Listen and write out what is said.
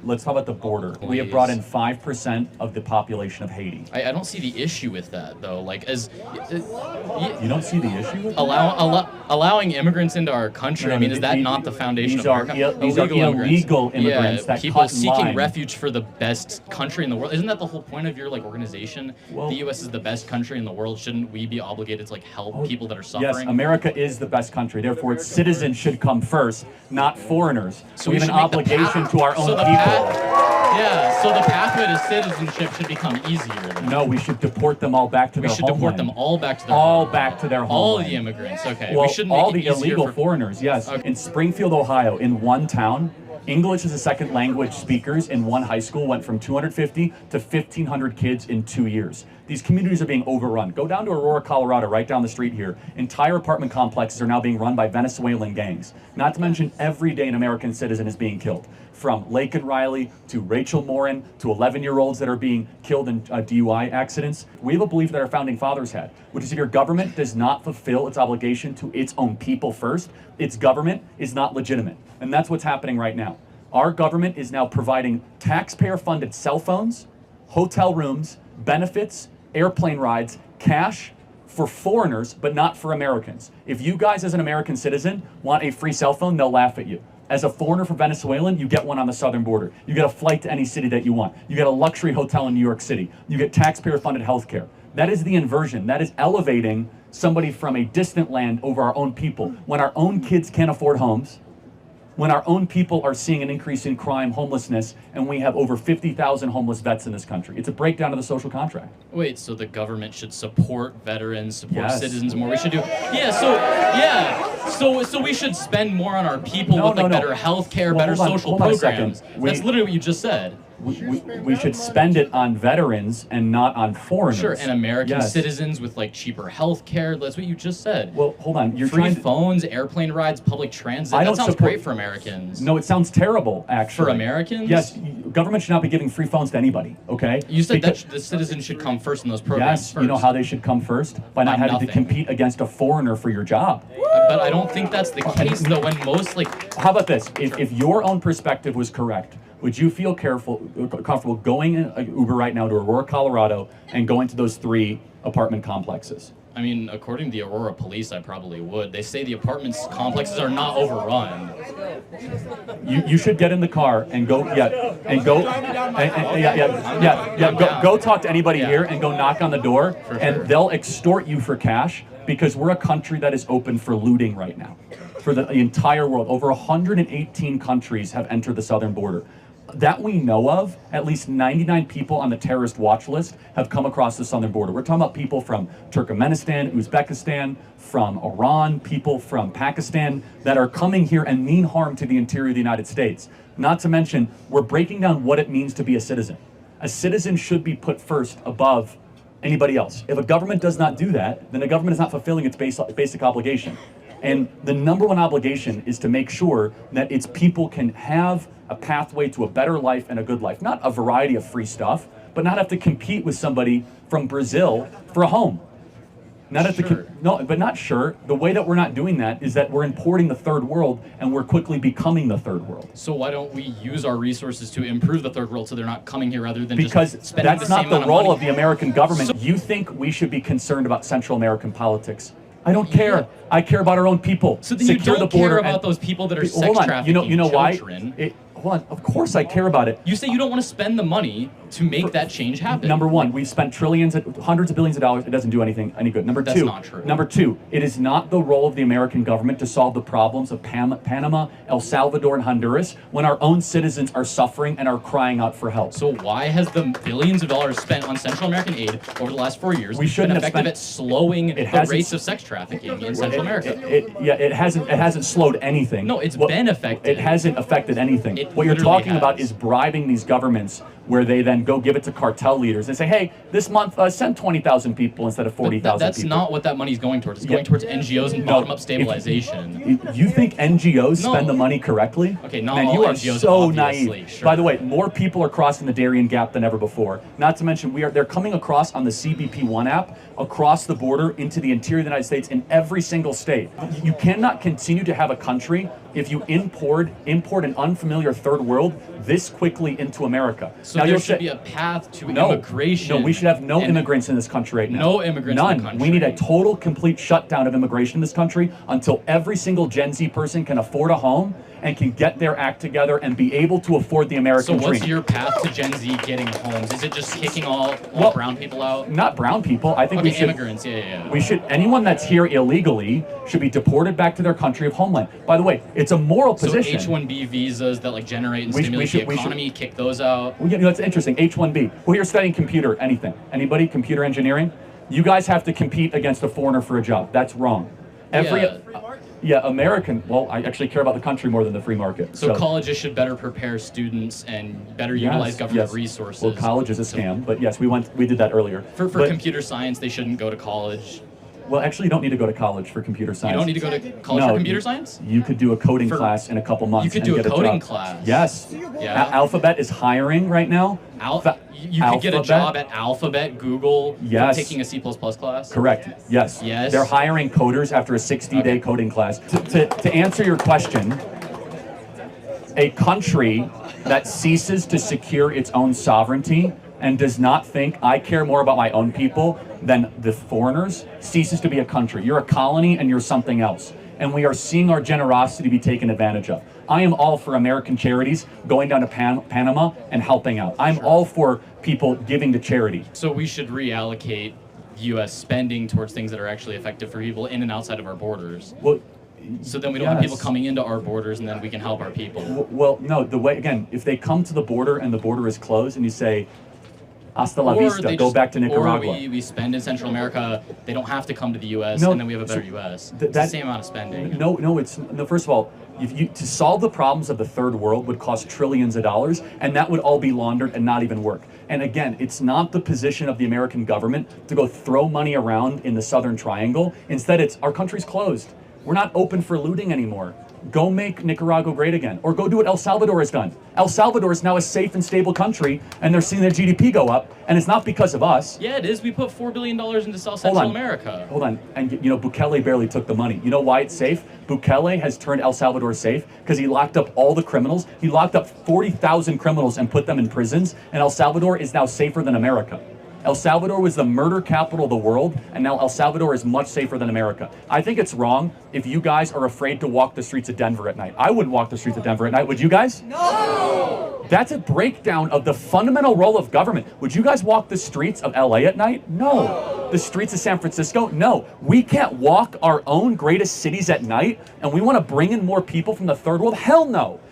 let's talk about the border. Please. We have brought in 5% of the population of Haiti. I don't see the issue with that, though. Like, You don't see the issue with allowing immigrants into our country. I mean, is that not the foundation of America? These are illegal immigrants that people cut in seeking line. refuge for the best country in the world. Isn't that the whole point of your organization? Well, the U.S. is the best country in the world. Shouldn't we be obligated to help people that are suffering? Yes, America is the best country. Therefore, its citizens should come first, not foreigners. So we have an obligation to our own people. So the pathway to citizenship should become easier. Then. No, we should deport them all back to their homeland. We should deport them all back to their homeland. Back to their homeland. All the immigrants, okay. Well, we shouldn't all make the it illegal for foreigners, yes. Okay. In Springfield, Ohio, in one town, English as a second language speakers in one high school went from 250 to 1,500 kids in 2 years. These communities are being overrun. Go down to Aurora, Colorado, right down the street here. Entire apartment complexes are now being run by Venezuelan gangs. Not to mention every day an American citizen is being killed. From Laken Riley to Rachel Morin to 11-year-olds that are being killed in DUI accidents. We have a belief that our founding fathers had, which is if your government does not fulfill its obligation to its own people first, its government is not legitimate. And that's what's happening right now. Our government is now providing taxpayer-funded cell phones, hotel rooms, benefits, airplane rides, cash for foreigners, but not for Americans. If you guys as an American citizen want a free cell phone, they'll laugh at you. As a foreigner from Venezuelan, you get one on the southern border. You get a flight to any city that you want. You get a luxury hotel in New York City. You get taxpayer-funded health care. That is the inversion. That is elevating somebody from a distant land over our own people. When our own kids can't afford homes, when our own people are seeing an increase in crime, homelessness, and we have over 50,000 homeless vets in this country. It's a breakdown of the social contract. Wait, so the government should support veterans, support Yes. citizens more. We should do, so we should spend more on our people with better health care, better social programs. That's literally what you just said. We should spend it on veterans and not on foreigners. Sure, and American citizens with cheaper health care. That's what you just said. Well, hold on. You're free trying phones, airplane rides, public transit. That sounds great for Americans. No, it sounds terrible, actually. For Americans? Yes, government should not be giving free phones to anybody, okay? You said that the citizens should come first in those programs. Yes, you know how they should come first? By not having to compete against a foreigner for your job. But I don't think that's the case, though, when most, How about this? If your own perspective was correct, would you feel comfortable going in Uber right now to Aurora, Colorado, and going to those 3 apartment complexes? I mean, according to the Aurora police, I probably would. They say the apartment complexes are not overrun. You should get in the car and go, go talk to anybody here and go knock on the door, and they'll extort you for cash because we're a country that is open for looting right now. For the entire world, over 118 countries have entered the southern border. That we know of, at least 99 people on the terrorist watch list have come across the southern border. We're talking about people from Turkmenistan, Uzbekistan, from Iran, people from Pakistan that are coming here and mean harm to the interior of the United States. Not to mention, we're breaking down what it means to be a citizen. A citizen should be put first above anybody else. If a government does not do that, then the government is not fulfilling its basic obligation. And the number one obligation is to make sure that its people can have a pathway to a better life and a good life. Not a variety of free stuff, but not have to compete with somebody from Brazil for a home. Not have to, no, but not sure. The way that we're not doing that is that we're importing the third world and we're quickly becoming the third world. So why don't we use our resources to improve the third world so they're not coming here rather than because just spending that's the same not the amount role money? of the American government. You think we should be concerned about Central American politics? I don't care. Yeah. I care about our own people. So then you don't care about those people that are sex trafficking you know children. Why? Hold on. Of course I care about it. You say you don't want to spend the money to make that change happen. Number one, we've spent hundreds of billions of dollars. It doesn't do any good. That's not true. Number two, it is not the role of the American government to solve the problems of Panama, El Salvador, and Honduras when our own citizens are suffering and are crying out for help. So why has the billions of dollars spent on Central American aid over the last 4 years been effective at slowing the rates of sex trafficking in Central America? It hasn't slowed anything. No, it's been affected. It hasn't affected anything. What you're talking about is bribing these governments where they then go give it to cartel leaders and say, hey, this month send 20,000 people instead of 40,000 That's people. not what that money's going towards. It's going towards NGOs and bottom-up stabilization. You think NGOs spend the money correctly? Okay, not Man, all you are NGOs, so obviously, naive. sure. By the way, more people are crossing the Darien Gap than ever before. Not to mention, they're coming across on the CBP One app across the border into the interior of the United States in every single state. You cannot continue to have a country if you import an unfamiliar third world this quickly into America. So now there should be a path to immigration. No, we should have no immigrants in this country right now. No immigrants None. in the country. We need a total, complete shutdown of immigration in this country until every single Gen Z person can afford a home and can get their act together and be able to afford the American dream. So what's your path to Gen Z getting homes? Is it just kicking all brown people out? Not brown people. I think we should. Immigrants, yeah. We should. Anyone that's here illegally should be deported back to their country of homeland. By the way, it's a moral position. So H-1B visas that generate and stimulate the economy, kick those out. Well, that's interesting. H-1B. Who here studying computer? Anything? Anybody? Computer engineering? You guys have to compete against a foreigner for a job. That's wrong. American. Well, I actually care about the country more than the free market. So colleges should better prepare students and better utilize government resources. Well, college is a scam, but yes, we did that earlier. For computer science, they shouldn't go to college. Well, actually, you don't need to go to college for computer science. You don't need to go to college for computer science? You could do a coding class in a couple months. You could do a coding class. Yes. Yeah. Alphabet is hiring right now. You could get a job at Alphabet, Google, for taking a C++ class? Correct. Yes. Yes. They're hiring coders after a 60-day coding class. To answer your question, a country that ceases to secure its own sovereignty and does not think I care more about my own people than the foreigners ceases to be a country. You're a colony and you're something else. And we are seeing our generosity be taken advantage of. I am all for American charities going down to Panama and helping out. I'm all for people giving to charity. So we should reallocate U.S. spending towards things that are actually effective for people in and outside of our borders. Well, so then we don't have people coming into our borders and then we can help our people. Well, no, again, if they come to the border and the border is closed and you say, hasta la vista, go back to Nicaragua. Or we spend in Central America, they don't have to come to the U.S., and then we have a better U.S. It's the same amount of spending. No, first of all, to solve the problems of the third world would cost trillions of dollars, and that would all be laundered and not even work. And again, it's not the position of the American government to go throw money around in the Southern Triangle. Instead, it's our country's closed. We're not open for looting anymore. Go make Nicaragua great again. Or go do what El Salvador has done. El Salvador is now a safe and stable country, and they're seeing their GDP go up, and it's not because of us. Yeah, it is. We put $4 billion into South Central America. Hold on. And Bukele barely took the money. You know why it's safe? Bukele has turned El Salvador safe because he locked up all the criminals. He locked up 40,000 criminals and put them in prisons, and El Salvador is now safer than America. El Salvador was the murder capital of the world, and now El Salvador is much safer than America. I think it's wrong if you guys are afraid to walk the streets of Denver at night. I wouldn't walk the streets of Denver at night. Would you guys? No! That's a breakdown of the fundamental role of government. Would you guys walk the streets of LA at night? No. The streets of San Francisco? No. We can't walk our own greatest cities at night, and we want to bring in more people from the third world? Hell no.